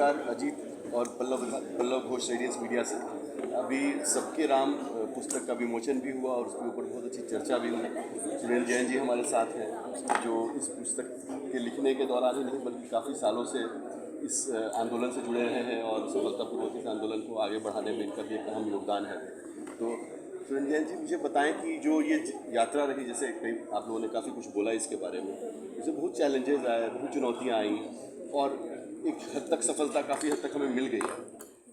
नमस्कार अजीत और Pallav Ghosh radiance media से। अभी सबके राम पुस्तक का विमोचन भी हुआ और उसके ऊपर बहुत अच्छी चर्चा भी हुई। सुरेंद्र जैन जी हमारे साथ हैं, जो इस पुस्तक के लिखने के दौरान ही नहीं बल्कि काफ़ी सालों से इस आंदोलन से जुड़े रहे हैं और सफलतापूर्वक इस आंदोलन को आगे बढ़ाने में इनका भी एक अहम योगदान है। तो सुरेंद्र जैन जी, मुझे बताएं कि जो ये यात्रा रही, जैसे कई आप लोगों ने काफ़ी कुछ बोला इसके बारे में, इसमें बहुत चैलेंजेस आए, बहुत चुनौतियाँ आई और एक हद तक सफलता काफ़ी हद तक हमें मिल गई है।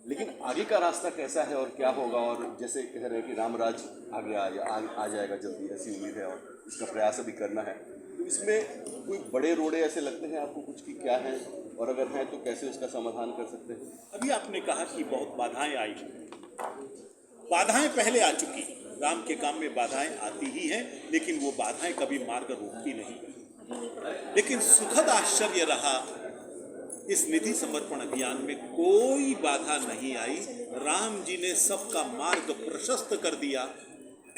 लेकिन आगे का रास्ता कैसा है और क्या होगा, और जैसे कह रहे हैं कि रामराज आगे आ जाएगा जल्दी, ऐसी उम्मीद है और इसका प्रयास अभी करना है। तो इसमें कोई बड़े रोड़े ऐसे लगते हैं आपको कुछ कि क्या है, और अगर हैं तो कैसे उसका समाधान कर सकते हैं? अभी आपने कहा कि बहुत बाधाएं आई, बाधाएं पहले आ चुकी। राम के काम में बाधाएं आती ही हैं, लेकिन वो बाधाएं कभी मार्ग रोकती नहीं। लेकिन सुखद आश्चर्य रहा, इस निधि समर्पण अभियान में कोई बाधा नहीं आई। राम जी ने सबका मार्ग प्रशस्त कर दिया।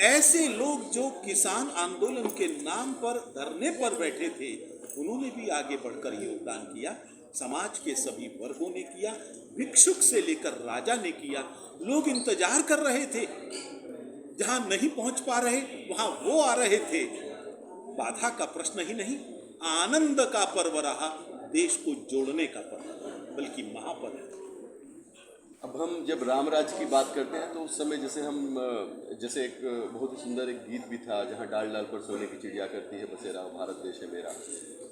ऐसे लोग जो किसान आंदोलन के नाम पर धरने पर बैठे थे, उन्होंने भी आगे बढ़कर योगदान किया। समाज के सभी वर्गों ने किया, भिक्षुक से लेकर राजा ने किया। लोग इंतजार कर रहे थे, जहां नहीं पहुंच पा रहे वहां वो आ रहे थे। बाधा का प्रश्न ही नहीं, आनंद का पर्व रहा, देश को जोड़ने का पर्व, बल्कि महापर्व है। अब हम जब रामराज की बात करते हैं तो उस समय जैसे एक बहुत ही सुंदर एक गीत भी था, जहाँ डाल डाल पर सोने की चिड़िया करती है बसेरा, भारत देश है मेरा।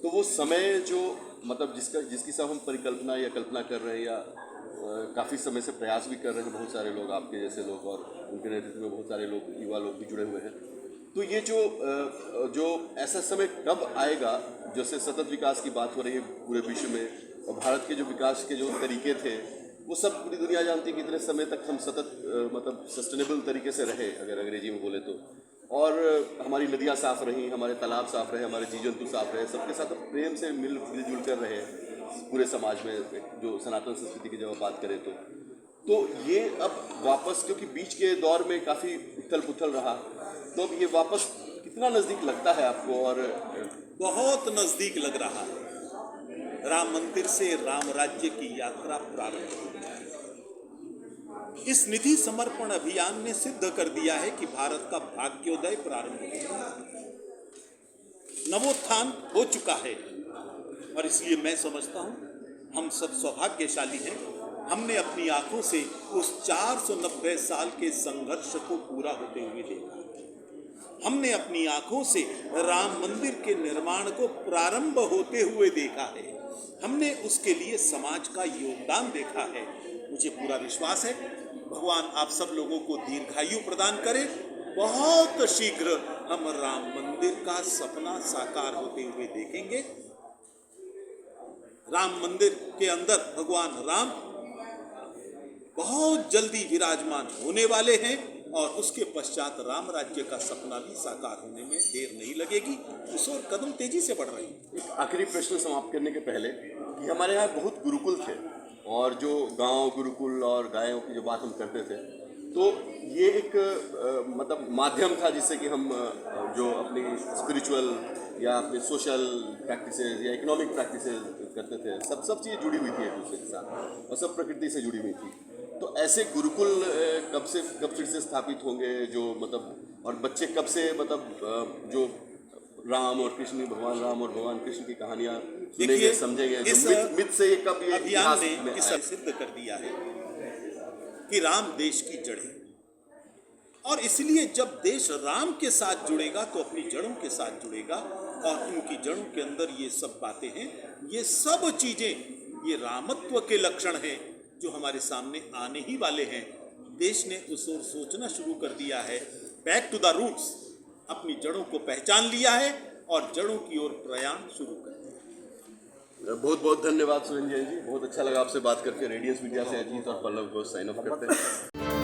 तो वो समय जो मतलब जिसकी सब हम परिकल्पना या कल्पना कर रहे हैं, या काफ़ी समय से प्रयास भी कर रहे हैं बहुत सारे लोग, आपके जैसे लोग, और उनके नेतृत्व में बहुत सारे लोग, युवा लोग भी जुड़े हुए हैं। तो ये जो ऐसा समय कब आएगा, जैसे सतत विकास की बात हो रही है पूरे विश्व में, और भारत के जो विकास के जो तरीके थे वो सब पूरी दुनिया जानती है कि इतने समय तक हम सतत मतलब सस्टेनेबल तरीके से रहे, अगर अंग्रेजी में बोले तो, और हमारी नदियाँ साफ रहीं, हमारे तालाब साफ रहे, हमारे जीव जंतु साफ रहे, सबके साथ हम प्रेम से मिलजुल कर रहे पूरे समाज में, जो सनातन संस्कृति की जब आप बात करें तो ये अब वापस, क्योंकि बीच के दौर में काफ़ी उथल पुथल रहा, तो अब ये वापस कितना नज़दीक लगता है आपको? और बहुत नजदीक लग रहा है। राम मंदिर से राम राज्य की यात्रा प्रारंभ हुई। इस निधि समर्पण अभियान ने सिद्ध कर दिया है कि भारत का भाग्योदय प्रारंभ हो चुका है, नवोत्थान हो चुका है। और इसलिए मैं समझता हूं हम सब सौभाग्यशाली हैं। हमने अपनी आंखों से उस 490 साल के संघर्ष को पूरा होते हुए देखा। हमने अपनी आंखों से राम मंदिर के निर्माण को प्रारंभ होते हुए देखा है। हमने उसके लिए समाज का योगदान देखा है। मुझे पूरा विश्वास है भगवान आप सब लोगों को दीर्घायु प्रदान करे। बहुत शीघ्र हम राम मंदिर का सपना साकार होते हुए देखेंगे। राम मंदिर के अंदर भगवान राम बहुत जल्दी विराजमान होने वाले हैं, और उसके पश्चात राम राज्य का सपना भी साकार होने में देर नहीं लगेगी। उस ओर कदम तेजी से बढ़ रहे हैं। एक आखिरी प्रश्न समाप्त करने के पहले, कि हमारे यहाँ बहुत गुरुकुल थे, और जो गांव गुरुकुल और गायों की जो बात हम करते थे, तो ये एक मतलब माध्यम था जिससे कि हम जो अपनी स्पिरिचुअल या अपने सोशल प्रैक्टिसेस या इकोनॉमिक प्रैक्टिसेस करते थे, सब चीज़ें जुड़ी हुई थी एक दूसरे के साथ, और सब प्रकृति से जुड़ी हुई थी। तो ऐसे गुरुकुल कब फिर से स्थापित होंगे, जो मतलब, और बच्चे कब से मतलब जो राम और कृष्ण, भगवान राम और भगवान कृष्ण की कहानियाँ सुनेंगे, समझेंगे, इस मिथ से ये कब ये अभियान ने इसे सिद्ध कर दिया है कि राम देश की जड़ है। और इसलिए जब देश राम के साथ जुड़ेगा तो अपनी जड़ों के साथ जुड़ेगा, और उनकी जड़ों के अंदर ये सब बातें हैं, ये सब चीजें, ये रामत्व के लक्षण हैं जो हमारे सामने आने ही वाले हैं। देश ने उस ओर सोचना शुरू कर दिया है। बैक टू द रूट्स, अपनी जड़ों को पहचान लिया है और जड़ों की ओर प्रयाण शुरू कर दिया। बहुत बहुत धन्यवाद सुरेंद्र जैन जी, बहुत अच्छा लगा आपसे बात करके। रेडियंस मीडिया से अजीत और पल्लव घोष साइन ऑफ करते हैं।